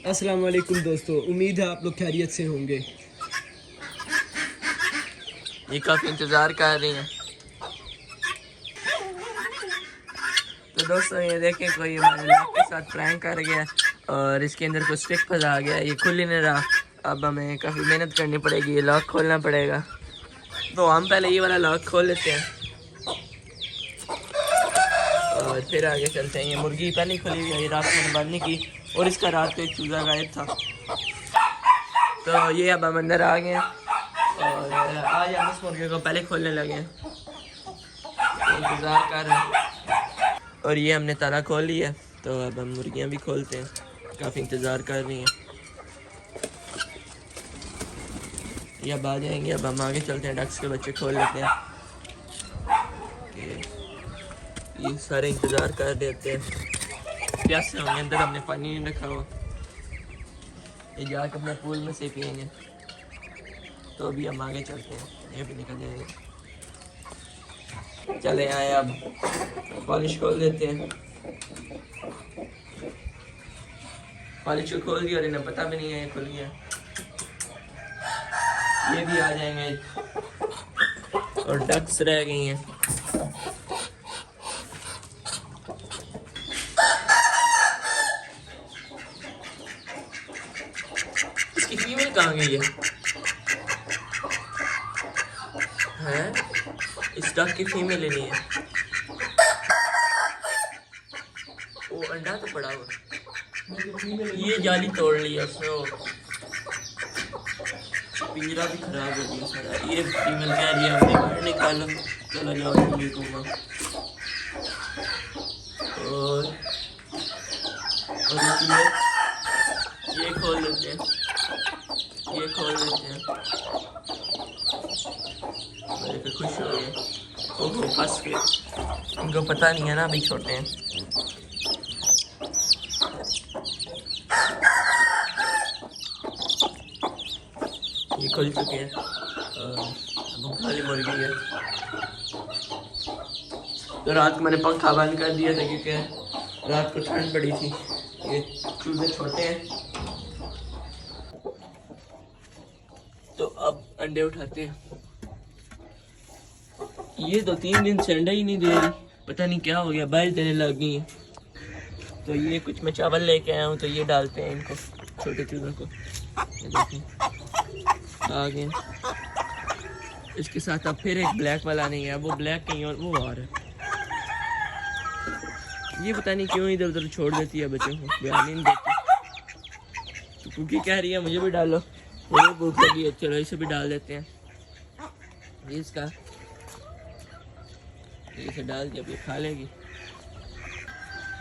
अस्सलाम वालेकुम दोस्तों, उम्मीद है आप लोग खैरियत से होंगे। ये काफ़ी इंतज़ार कर रही हैं। तो दोस्तों ये देखें, कोई हमारे लॉक के साथ प्रैंक कर गया और इसके अंदर कुछ स्टिक फंसा गया। ये खुल ही नहीं रहा। अब हमें काफ़ी मेहनत करनी पड़ेगी, ये लॉक खोलना पड़ेगा। तो हम पहले ये वाला लॉक खोल लेते हैं और फिर आगे चलते हैं। ये मुर्गी पहले ही खुली हुई है, ये रात में बंद नहीं की और इसका रात को एक चूज़ा गायब था। तो ये अब हम अंदर आ गए हैं और आज हम इस मुर्गे को पहले खोलने लगे हैं। इंतज़ार कर रहे हैं और ये हमने ताला खोल लिया। तो अब हम मुर्गियाँ भी खोलते हैं, काफ़ी इंतज़ार कर रही हैं। ये अब आ जाएंगे। अब हम आगे चलते हैं, डक्स के बच्चे खोल लेते हैं। ये सारे इंतज़ार कर देते हैं, प्यासे होंगे अंदर, हमने पानी नहीं रखा हुआ। ये जाकर अपने पूल में से पिएंगे। तो अभी हम आगे चलते हैं, ये भी निकल जाएंगे। चले आए, अब पॉलिश खोल देते हैं। पॉलिश को खोल दिया और इन्हें पता भी नहीं है ये खुल गया। ये भी आ जाएंगे और डक्स रह गई हैं। इसकी फीमेल कहाँ गई है? इस डक की फीमेल ही नहीं है। वो अंडा तो पड़ा हुआ, ये जाली तोड़ लिया उसने। वो पिंजरा भी खराब हो गया सारा। ये फीमेल कह रही है अपनी बाहर निकालो, चला जाओ जल्दी दूंगा। और ये खोल देते हैं, ये खोल देते हैं। मेरे खुश हो गए। ओहो फंस गए, इनको पता नहीं है ना, अभी छोटे हैं। ये खुल चुके हैं। अब खाली मुर्गी है। तो रात को मैंने पंखा बंद कर दिया था क्योंकि रात को ठंड पड़ी थी। ये चूजे छोटे हैं। तो अब अंडे उठाते हैं। ये 2-3 दिन से अंडा ही नहीं दे रही, पता नहीं क्या हो गया, बाहर देने लग गई है। तो ये कुछ मैं चावल लेके आया हूँ, तो ये डालते हैं इनको, छोटे चूज़ों को। ये देखिए आ गए। इसके साथ अब फिर एक ब्लैक वाला नहीं है, वो ब्लैक कहीं और वो और है। ये पता नहीं क्यों इधर उधर छोड़ देती है बच्चों को, बयान नहीं देती। तो कुकी कह रही है मुझे भी डालो, मुझे भूख लगी है, चलो इसे भी डाल देते हैं। ये इसका इसे डाल दिया, अब ये खा लेगी।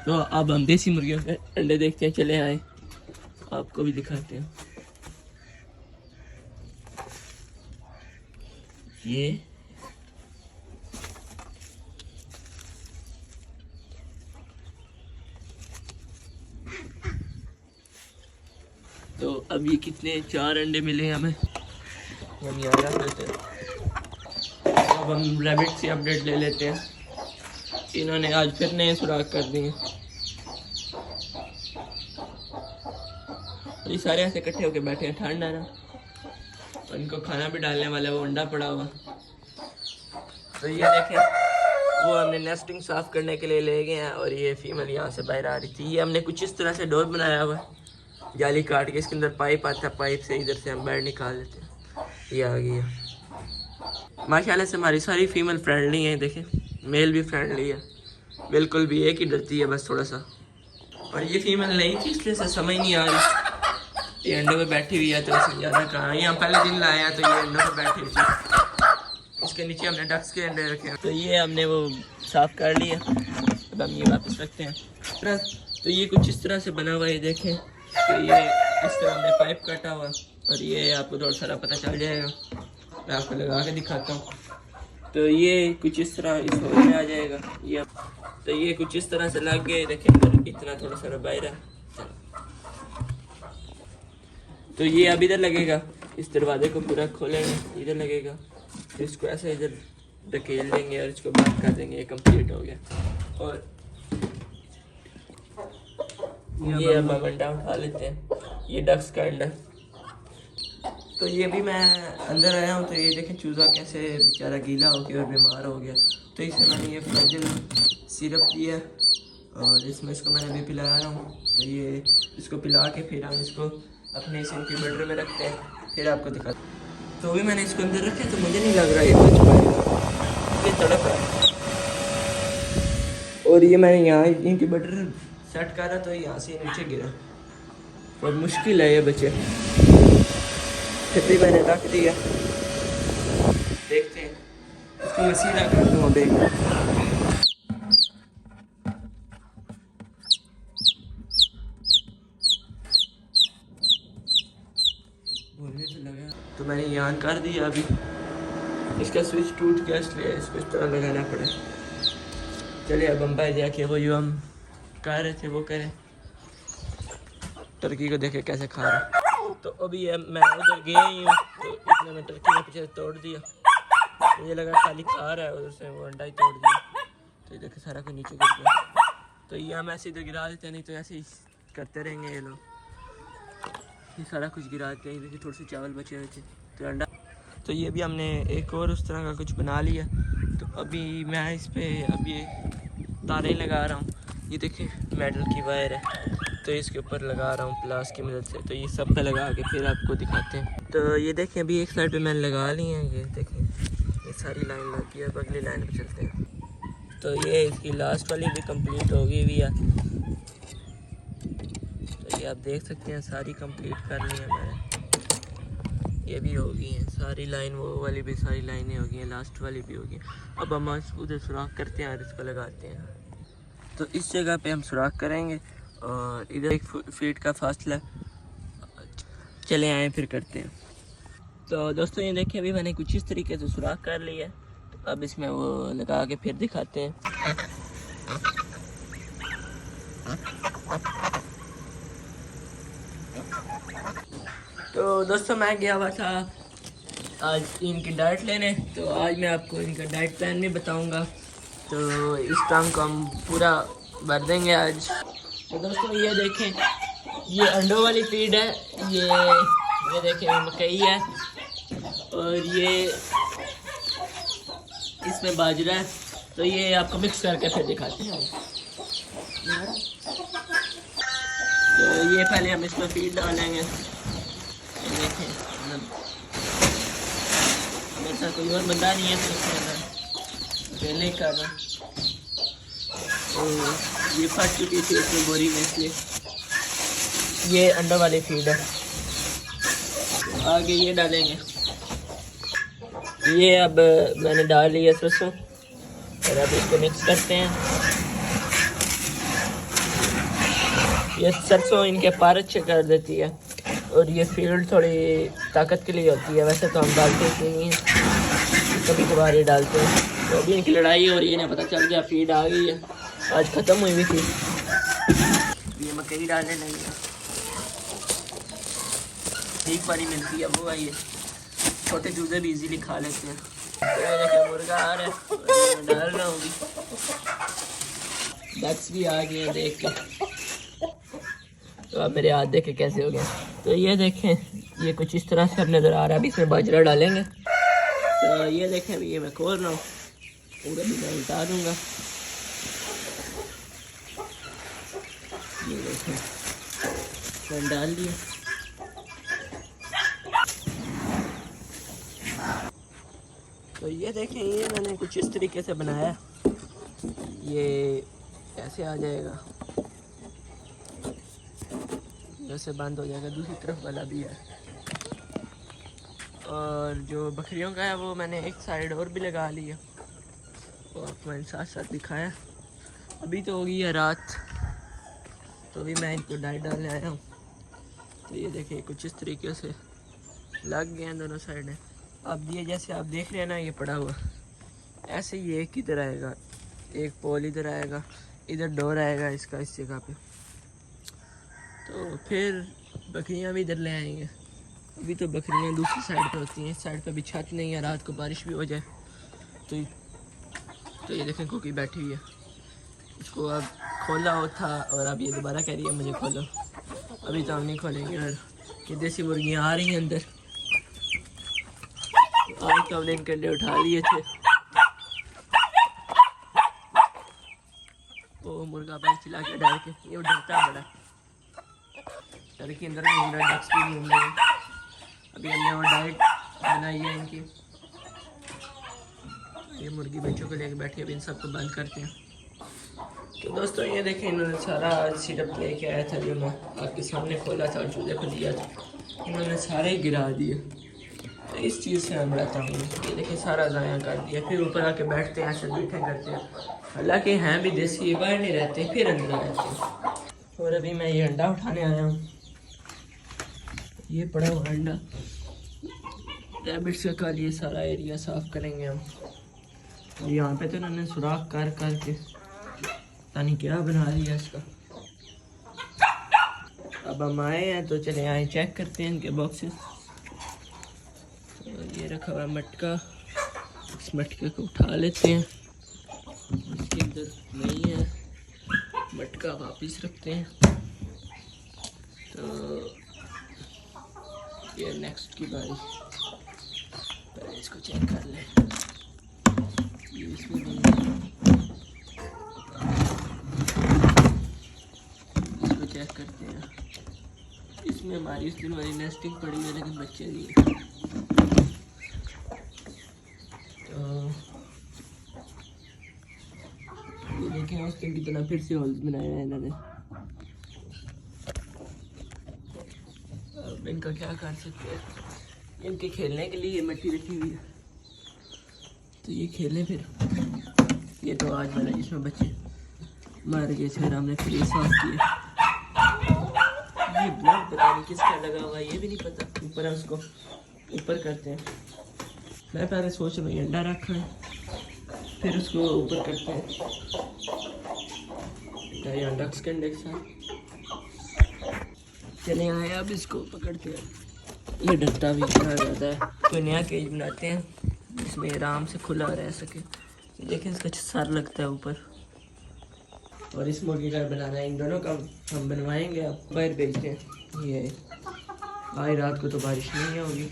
तो अब हम देसी मुर्गियों के अंडे देखते हैं। चले आए, आपको भी दिखाते हैं। ये तो अब ये कितने 4 अंडे मिले हैं हमें, हम यहाँ रख देते हैं। अब हम रैबिट से अपडेट ले लेते हैं। इन्होंने आज फिर नए सुराख कर दिए। ये सारे ऐसे इकट्ठे होके बैठे हैं, ठंड है ना, और इनको खाना भी डालने वाला है, वो अंडा पड़ा हुआ। तो ये देखें, वो हमने नेस्टिंग साफ करने के लिए ले गए हैं और ये फीमेल यहाँ से बाहर आ रही थी। ये हमने कुछ इस तरह से डोर बनाया हुआ है, जाली काट के। इसके अंदर पाइप आता है, पाइप से इधर से हम बाहर निकाल देते हैं। ये आ गई है। माशाल्लाह से हमारी सारी फीमेल फ्रेंडली हैं। देखें मेल भी फ्रेंडली है, बिल्कुल भी एक ही डरती है बस थोड़ा सा। और ये फीमेल नहीं थी इसलिए से समझ नहीं आ रही। ये अंडे पे बैठी हुई है, तो इसे ज़्यादा कहाँ। ये हम पहले दिन लाए हैं तो ये अंडों पे बैठी हुई थी। इसके नीचे हमने डक्स के अंडे रखे हैं। तो ये हमने वो साफ़ कर लिया, अब हम ये वापस रखते हैं। तो ये कुछ इस तरह से बना हुआ है, देखें। तो ये इस तरह हमने पाइप काटा हुआ और ये आपको थोड़ा सारा पता चल जाएगा, मैं आपको लगा के दिखाता हूँ। तो ये कुछ इस तरह इस होल में आ जाएगा। ये तो ये कुछ इस तरह से लग गए, देखें अंदर इतना थोड़ा सारा बाहर है। तो ये अब इधर लगेगा, इस दरवाजे को पूरा खोलेंगे, इधर लगेगा। तो इसको ऐसे इधर धकेल देंगे और इसको बंद कर देंगे। ये कंप्लीट हो गया। और ये अब हम अंडा उठा लेते हैं, ये डक्स का अंडा। तो ये भी मैं अंदर आया हूँ, तो ये देखें चूज़ा कैसे बेचारा गीला हो गया और बीमार हो गया। तो इसे मैंने ये फ्लैजेल सिरप दिया और इसमें इसको मैंने अभी पिला रहा हूँ। तो ये इसको पिला के फिर हम इसको अपने इस इनक्यूबेटर में रखते हैं, फिर आपको दिखाते हैं। तो अभी मैंने इसको अंदर रखे, तो मुझे नहीं लग रहा ये बच पाएगा, ये तड़प रहा है। और ये मैंने यहाँ इनक्यूबेटर सेट करा तो यहाँ से नीचे गिरा और मुश्किल है ये बचे, फिर भी मैंने रख दिया। देखते हैं इसको मैं सीधा कर दूँ अब बोलने से लगा। तो मैंने यहाँ कर दिया, अभी इसका स्विच टूट गया इसलिए इसको इस तरह लगाना पड़ा। चलिए अब हम भाई जाके वो जो हम कह रहे थे वो करें। टर्की को देखे कैसे खा रहा। तो अभी मैं उधर गया ही हूँ, तो इतने में टर्की ने पीछे तोड़ दिया, मुझे लगा खाली खा रहा है, उधर से वो अंडा ही तोड़ दिया। तो ये देखे सारा कुछ नीचे गिर गया। तो ये हम ऐसे इधर गिरा देते हैं, नहीं तो ऐसे ही करते रहेंगे ये लोग, ये सारा कुछ गिरा देते हैं। देखिए थोड़े से चावल बचे हुए थे तो अंडा। तो ये भी हमने एक और उस तरह का कुछ बना लिया। तो अभी मैं इस पर अब ये तारे लगा रहा हूँ। ये देखिए मेटल की वायर है, तो इसके ऊपर लगा रहा हूँ प्लास की मदद से। तो ये सब पे लगा के फिर आपको दिखाते हैं। तो ये देखें अभी एक साइड पे मैंने लगा ली है, ये देखें ये सारी लाइन लग गई है। अब अगली लाइन पे चलते हैं। तो ये इसकी लास्ट वाली भी कंप्लीट हो गई हुई है। तो ये आप देख सकते हैं सारी कंप्लीट कर ली है मैंने, ये भी हो गई हैं सारी लाइन, वो वाली भी सारी लाइनें हो गई हैं, लास्ट वाली भी हो गई। अब हम उधर सुराख करते हैं और इसको लगाते हैं। तो इस जगह पे हम सुराख करेंगे और इधर 1 फीट का फासला। चले आए फिर करते हैं। तो दोस्तों ये देखिए अभी मैंने कुछ इस तरीके से सुराख कर लिया है। तो अब इसमें वो लगा के फिर दिखाते हैं। तो दोस्तों मैं गया हुआ था आज इनकी डाइट लेने, तो आज मैं आपको इनका डाइट प्लान भी बताऊंगा। तो इस टाइम को हम पूरा भर देंगे आज। तो दोस्तों ये देखें ये अंडों वाली फीड है, ये देखें मकई है और ये इसमें बाजरा है। तो ये आपको मिक्स करके फिर दिखाते हैं। तो ये पहले हम इसमें फीड डालेंगे। ये देखें मेरे साथ कोई और बंदा नहीं है तो इसमें पहले ही कर रहा। तो ये फट चुकी थी इसमें बोरी में, इसलिए ये अंडा वाली फीड है। आगे ये डालेंगे, ये अब मैंने डाल लिया सरसों और अब इसको मिक्स करते हैं। ये सरसों इनके पार अच्छे कर देती है और ये फीड थोड़ी ताकत के लिए होती है, वैसे तो हम डालते नहीं हैं, कभी कभार ये डालते हैं। तो अभी इनकी लड़ाई हो रही है, इन्हें पता चल गया फीड आ गई है, आज ख़त्म हुई हुई थी। ये मकई डालने लगी है, ठीक पानी मिलती है वो आई है, छोटे चूजे भी इजीली खा लेते हैं। तो ये देखिए मुर्गा आ रहा है, मैं डाल रहा हूँ। डक्स भी आ गए हैं देख के। तो अब मेरे हाथ देखे कैसे हो गए। तो ये देखें ये कुछ इस तरह से अब नज़र आ रहा है। अभी इसमें बाजरा डालेंगे। तो ये देखें अभी ये मैं खोल रहा हूँ, पूरा भी मैं उतार दूँगा। ये देखें मैंने डाल दिया। तो ये देखें ये मैंने कुछ इस तरीके से बनाया, ये ऐसे आ जाएगा, जैसे बंद हो जाएगा। दूसरी तरफ वाला भी है और जो बकरियों का है वो मैंने एक साइड और भी लगा लिया, तो आपको मैंने साथ साथ दिखाया। अभी तो हो गई है रात, तो अभी मैं इनको डाइट डालने आया हूँ। तो ये देखिए कुछ इस तरीके से लग गए हैं दोनों साइडें। अब ये जैसे आप देख रहे हैं ना ये पड़ा हुआ, ऐसे ही एक इधर आएगा, एक पोल इधर आएगा, इधर डोर आएगा इसका इस जगह पे। तो फिर बकरियां भी इधर ले आएंगे। अभी तो बकरियां दूसरी साइड पे होती हैं, इस साइड पे भी छत नहीं है, रात को बारिश भी हो जाए तो ये देखें कुकी बैठी हुई है, इसको अब खोला हो था और अब ये दोबारा कह रही है मुझे खोलो। अभी तो हम नहीं खोलेंगे। और ये देसी मुर्गियाँ आ रही हैं अंदर। आज तो हमने इनके अंडे उठा लिए थे। वो मुर्गा पैर चिल्ला के डर के, ये डरता बड़ा, डर के अंदर घूम रहा है, डक्स भी घूम रहे हैं। अभी हमने वो डाइट बनाई है इनकी। ये मुर्गी बच्चों को लेके बैठी है। अभी इन सबको बंद करते हैं। तो दोस्तों ये देखें, इन्होंने सारा सिरप लेके आया था जो मैं आपके सामने खोला था और चूल्हे पर दिया था, इन्होंने सारे ही गिरा दिए। तो इस चीज़ से मैं बड़ाता हूँ। ये देखें सारा ज़ाया कर दिया। फिर ऊपर आके बैठते हैं, ऐसे मीठे करते हैं। हालांकि हैं भी देसी, ये बाहर नहीं रहते, फिर अंदर आ जाते हैं। और अभी मैं ये अंडा उठाने आया हूँ। ये पड़ा हुआ अंडा रैबिट्स का। ये सारा एरिया साफ़ करेंगे हम। यहाँ पे तो इन्होंने सुराख कर करके पता नहीं क्या बना लिया इसका। अब हम आए हैं तो चले आए चेक करते हैं इनके बॉक्सेस। तो ये रखा हुआ है मटका, इस मटके को उठा लेते हैं। इसके अंदर नहीं है, मटका वापस रखते हैं। तो ये नेक्स्ट की बारी, पहले इसको चेक कर लें। ये इसमें नहीं है, इसको चेक करते हैं। इसमें हमारी उस दिन वाली नेस्टिंग पड़ी है लेकिन बच्चे नहीं है। तो ये देखें उस दिन की तरह फिर से होल्स बनाए हैं इन्होंने। अब इनका क्या कर सकते हैं, इनके खेलने के लिए मिट्टी रखी हुई है तो ये खेलें फिर। ये तो आज वाला इसमें बच्चे मर गए थे, हमने फिर ये साफ किया। ये ब्लड पता नहीं किसका लगा हुआ है, ये भी नहीं पता। ऊपर है उसको ऊपर करते हैं। मैं पहले सोच रहा हूँ अंडा रखा है, फिर उसको ऊपर करते हैं। ये अंडा के अंडे के साथ चले आए। अब इसको पकड़ते हैं। ये डरता भी इतना ज़्यादा है। कोई नया केज बनाते हैं जिसमें आराम से खुला रह सके। देखें इसका सर लगता है ऊपर। और इस मुर्गी का बनाना है, इन दोनों का हम बनवाएंगे, आप बाहर भेजते हैं। ये आज रात को तो बारिश नहीं होगी।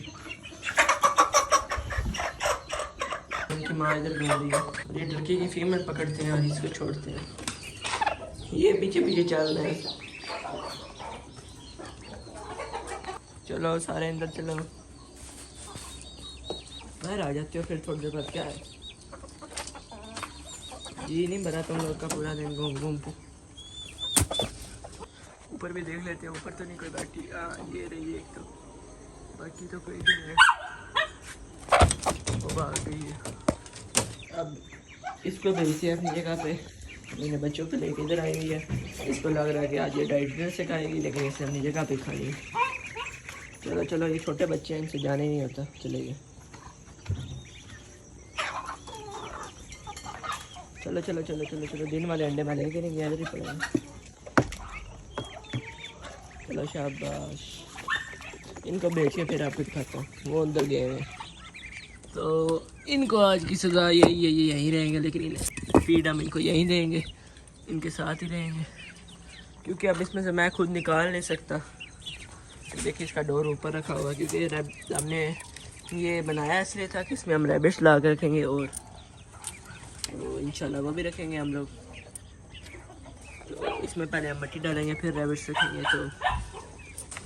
उनकी माँ इधर ढूंढ रही है और ये लड़की की फीमेल पकड़ते हैं और इसको छोड़ते हैं। ये पीछे पीछे चल रहे हैं। चलो सारे अंदर चलो, बाहर आ जाते हो फिर थोड़ी देर बाद। क्या है जी नहीं भरा तुम लोग का पूरा दिन घूम घूम के। ऊपर भी देख लेते हैं, ऊपर तो नहीं कोई बैठी। ये रही एक तो, बाकी तो कोई नहीं है, वो भाग गई है। अब इसको भेजते हैं अपनी जगह पे। मैंने बच्चों को लेके इधर आई हुई है। इसको लग रहा है कि आज ये डाइट से खाएगी, लेकिन इसे अपनी जगह पे खानी है। चलो चलो, ये छोटे बच्चे हैं, इनसे जाने नहीं होता। चलेंगे चलो चलो चलो चलो चलो। दिन वाले अंडे में लेके नहीं गया, इधर ही पड़ेंगे। चलो शाबाश, इनको बेच के फिर आपको दिखाता हूँ। वो अंदर गए हुए, तो इनको आज की सज़ा यहीं रहेंगे, लेकिन इन्हें फीड हम इनको यहीं देंगे, इनके साथ ही रहेंगे। क्योंकि अब इसमें से मैं खुद निकाल नहीं सकता। देखिए इसका डोर ऊपर रखा हुआ, क्योंकि हमने ये बनाया इसलिए था कि इसमें हम रैबिट्स ला कर रखेंगे और तो इंशाल्लाह वो भी रखेंगे हम लोग। तो इसमें पहले हम मिट्टी डालेंगे, फिर रैबिट्स रखेंगे। तो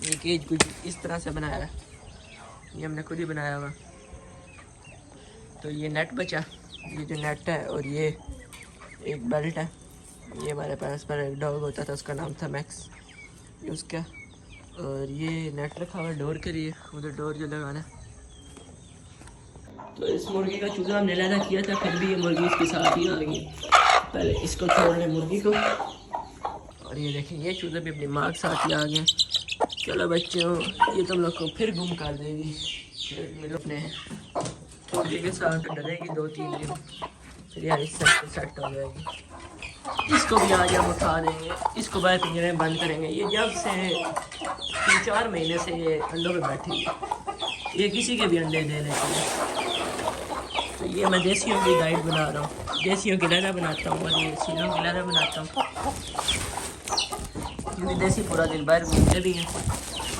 ये केज कुछ इस तरह से बनाया है, ये हमने खुद ही बनाया हुआ। तो ये नेट बचा, ये जो नेट है, और ये एक बेल्ट है। ये हमारे पास पर एक डॉग होता था, उसका नाम था मैक्स, ये उसका। और ये नेट रखा हुआ डोर के लिए, उधर डोर जो लगाना है। तो इस मुर्गी का चूज़ा हमने लैदा किया था, फिर भी ये मुर्गी इसके साथ ही आ गई। पहले इसको छोड़ लें मुर्गी को। और ये देखें, ये चूज़ा भी अपनी माँ के साथ ही आ गए। चलो बच्चों, ये तुम लोग को फिर गुम कर देगी। फिर मिलो अपने मुर्गी के साथ, डरेगी 2-3 दिन, फिर यार इस सेट हो जाएगी। इसको भी आज हम उठा देंगे, इसको बाहर पिंजरे में बंद करेंगे। ये जब से 3-4 महीने से ये अंडों पे बैठी है, ये किसी के भी अंडे दे लेती है। तो ये मैं देसियों की डाइट बना रहा हूँ, देसियों की लहदा बनाता हूँ और ये सीलों की लहदा बनाता हूँ, क्योंकि देसी पूरा दिन बाहर घूमते भी हैं।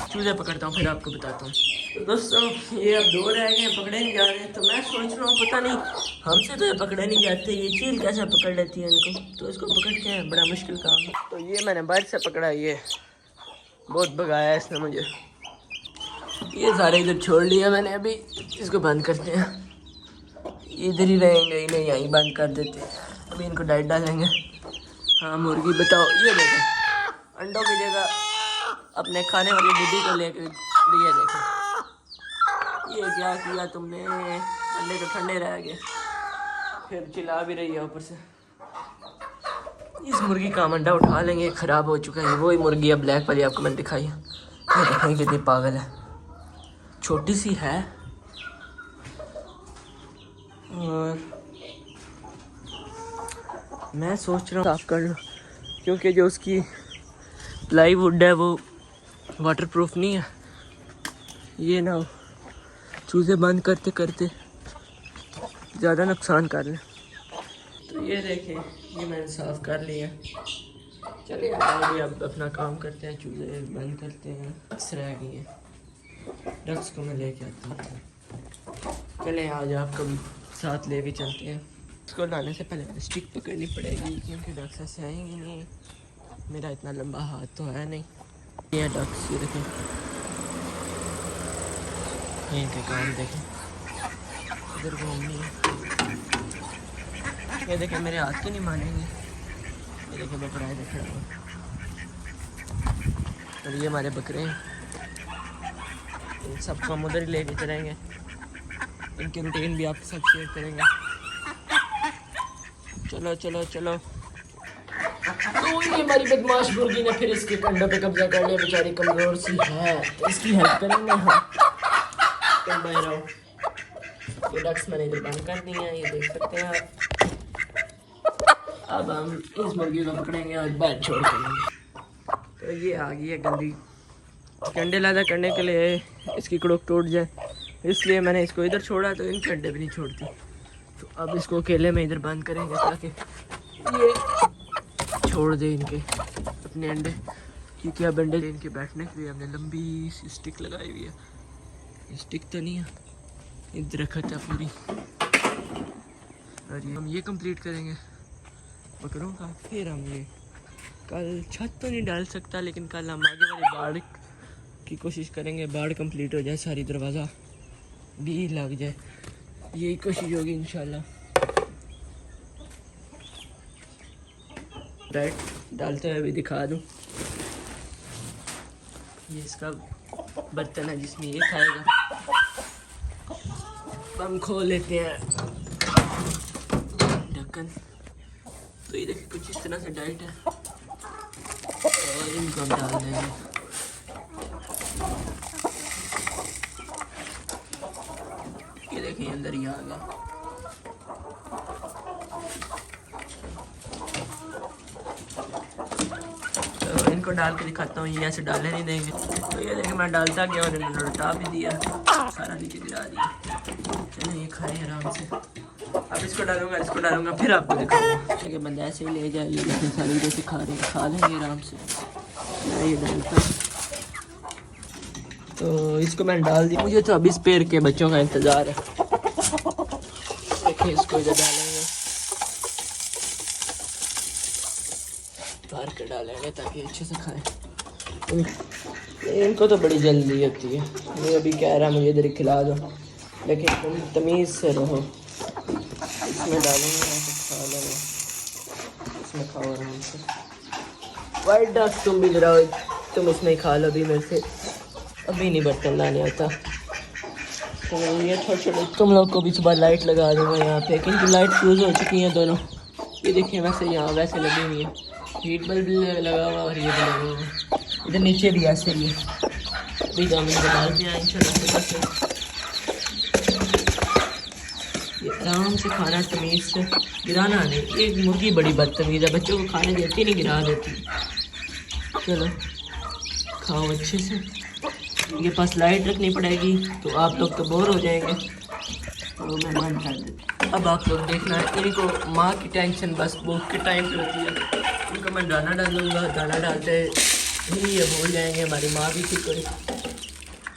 चूज़े पकड़ता हूँ फिर आपको बताता हूँ। तो दोस्तों ये अब 2 रह गए, पकड़े नहीं जा रहे हैं। तो मैं सोच रहा हूँ पता नहीं हमसे तो ये पकड़े नहीं जाते, ये चील कैसे पकड़ लेती है इनको, तो इसको पकड़ते हैं, बड़ा मुश्किल काम है। तो ये मैंने बाहर से पकड़ा, ये बहुत भगाया है इसने मुझे। ये सारे इधर छोड़ लिया मैंने, अभी इसको बंद करते हैं, इधर ही रहेंगे, इन्हें यहीं बंद कर देते हैं। अभी इनको डाइट डालेंगे। हाँ मुर्गी बताओ, ये देखो अंडों की जगह अपने खाने वाली बुद्धि को लेकर लिए। देखो ये क्या किया तुमने, अंडे तो ठंडे रह गए, फिर चिल्ला भी रही है ऊपर से। इस मुर्गी का अंडा उठा लेंगे, ख़राब हो चुका है। वही मुर्गी है ब्लैक वाली, आपको मैंने दिखाई है। ये देखें कितनी पागल है, छोटी सी है। और मैं सोच रहा हूँ साफ कर लूँ, क्योंकि जो उसकी प्लाईवुड है वो वाटरप्रूफ नहीं है। ये ना चूज़े बंद करते करते ज़्यादा नुकसान कर लें। तो ये देखें, ये मैंने साफ़ कर लिया। चलिए आगे अब अपना काम करते हैं, चूज़े बंद करते हैं। डक्स रह गई हैं, डक्स को मैं लेके आता हूँ। चले आज आपको भी साथ ले भी चलते हैं। इसको लाने से पहले स्टिक पकड़नी पड़ेगी, क्योंकि डक्स ऐसे आएंगी नहीं, मेरा इतना लंबा हाथ तो है नहीं। ये डक्स ये देखें, इनके काम देखें, इधर घूमनी है। ये देखें मेरे हाथ क्यों नहीं मानेंगे। ये देखें बकरा है, देख रहा हूँ। और ये हमारे बकरे हैं, इन सबको हम उधर ही लेके चलेंगे, इनकी रूटीन भी आपके साथ शेयर करेंगे। चलो चलो चलो। तो ये हमारी बदमाश मुर्गी ने फिर इसके कंधों पे कब्जा कर लिया, बेचारी कमज़ोर सी है, तो इसकी हेल्प करेंगे हम। तुम बाहर आओ। ये डक्स मैंने इधर बंद कर दी हैं, ये देख सकते हैं आप। अब हम इस मुर्गी को पकड़ेंगे और बाहर छोड़ देंगे। तो ये आ गई है गंदी, कंडे लादा करने के लिए इसकी कड़ोक टूट जाए, इसलिए मैंने इसको इधर छोड़ा, तो इनके अंडे भी नहीं छोड़ती। तो अब इसको अकेले में इधर बंद करेंगे ताकि ये छोड़ दे इनके अपने अंडे, क्योंकि अब अंडे इनके बैठने के लिए हमने लंबी सी स्टिक लगाई हुई है। ये स्टिक तो नहीं है, ये दरख्त है पूरी। और ये हम ये कंप्लीट करेंगे बकरों का। फिर हम ये कल छत तो नहीं डाल सकता, लेकिन कल हम आगे वाली बाड़ की कोशिश करेंगे, बाड़ कंप्लीट हो जाए, सारी दरवाज़ा भी लग जाए, यही कोशिश होगी इंशाल्लाह। डाइट डालते हुए भी दिखा दूँ। ये इसका बर्तन है जिसमें ये खाएगा। हम खोल लेते हैं ढक्कन। तो ये देखिए कुछ इस तरह से डाइट है, और इनको हम डाल देंगे। ये देखिए अंदर ही आ गया। तो इनको डाल के दिखाता हूँ, ये ऐसे डालने नहीं देंगे। तो ये देखिए मैं डालता गया और इन्होंने उल्टा भी दिया, सारा नीचे गिरा दिया। चलिए ये खाए आराम से। अब इसको डालूंगा फिर आपको दिखाऊंगा। ठीक है, बंदा ऐसे ही ले जाए, ये देखिए सारी जैसे खा लेंगे आराम से। मैं ये डालता हूँ, तो इसको मैंने डाल दी। मुझे तो अभी स्पेयर के बच्चों का इंतज़ार है। देखिए इसको इधर डालेंगे, भर के डालेंगे ताकि अच्छे से खाएं। इनको तो बड़ी जल्दी होती है, ये अभी कह रहा मुझे इधर खिला दो, लेकिन तुम तमीज़ से रहो। इसमें डालेंगे तो खा लेंगे, इसमें खाओ आराम से। वाइट डक तुम भी गिराओ, तुम इसमें ही खा लो भी मेरे से। अभी नहीं बर्तन लाने आता। तो ये छोटे तुम लोग को भी सुबह लाइट लगा दूँगा यहाँ पे, क्योंकि लाइट फ्यूज़ हो चुकी हैं दोनों। ये देखिए वैसे यहाँ वैसे लगी हुई है, हीट बल्ब लगा हुआ और ये भी लगा हुआ, इधर नीचे भी ऐसे ही है। अभी तो हम इनको डाल दिया इंशाल्लाह। ये आराम से खाना, तमीज़ से, गिराना नहीं। एक मुर्गी बड़ी बदतमीज़ है, बच्चों को खाने देती नहीं, गिरा देती। चलो खाओ अच्छे से। इनके पास लाइट रखनी पड़ेगी, तो आप लोग तो बोर हो जाएंगे, तो मैं बंद कर देती। अब आप लोग देखना है, इनको माँ की टेंशन बस भूख के टाइम पे होती है। इनको मैं दाना डालूँगा, दाना डालते ही ये भूल जाएंगे हमारी माँ भी ठीक हुई,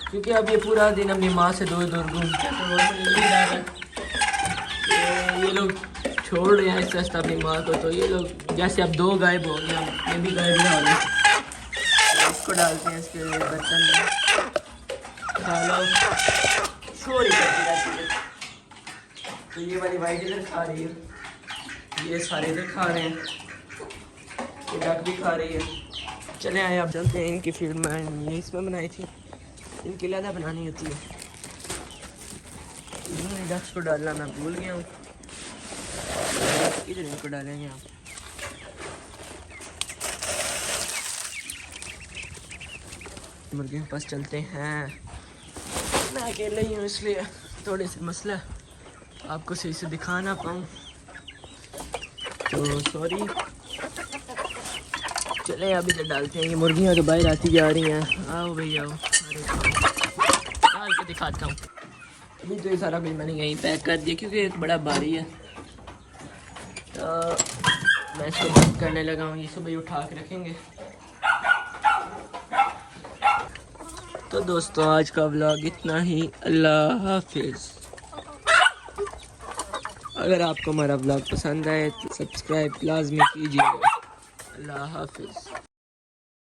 क्योंकि अब ये पूरा दिन अपनी माँ से दूर दूर घूमते हैं, तो वो मुझे नहीं डाल रहा। ये लोग छोड़ रहे हैं इस अपनी माँ को, तो ये लोग जैसे अब 2 गायब हो गए, ये भी गायब नहीं हो गए। तो इसको डालते हैं इसके बर्तन में, खा लो, शोर ही करती रहती है। तो ये वाली वाइट इधर खा रही है, ये सारे इधर खा रहे हैं, ये डक भी खा रही है। चले आए आप चलते हैं इनकी फील्ड में, ये इसमें बनाई थी, इनकी लदा बनानी होती है। इन्होंने डक्स को डालना मैं भूल गया हूँ, इधर इनको डालेंगे आप। मुर्गियों के पास चलते हैं, मैं अकेले ही हूँ इसलिए थोड़े से मसला आपको सही से दिखा ना पाऊँ, तो सॉरी। चले अभी तो डालते हैं, ये मुर्गियाँ तो बाहर आती जा रही हैं, आओ भाई आओ, अरे डाल के दिखाता हूँ। अभी तो ये सारा बिल मैंने यहीं पैक कर दिया क्योंकि एक बड़ा भारी है, तो मैं इसको बंद करने लगा हूँ, ये सुबह उठा के रखेंगे। तो दोस्तों आज का व्लॉग इतना ही, अल्लाह हाफिज़। अगर आपको हमारा व्लॉग पसंद आए तो सब्सक्राइब लाजमी कीजिएगा। अल्लाह हाफिज़।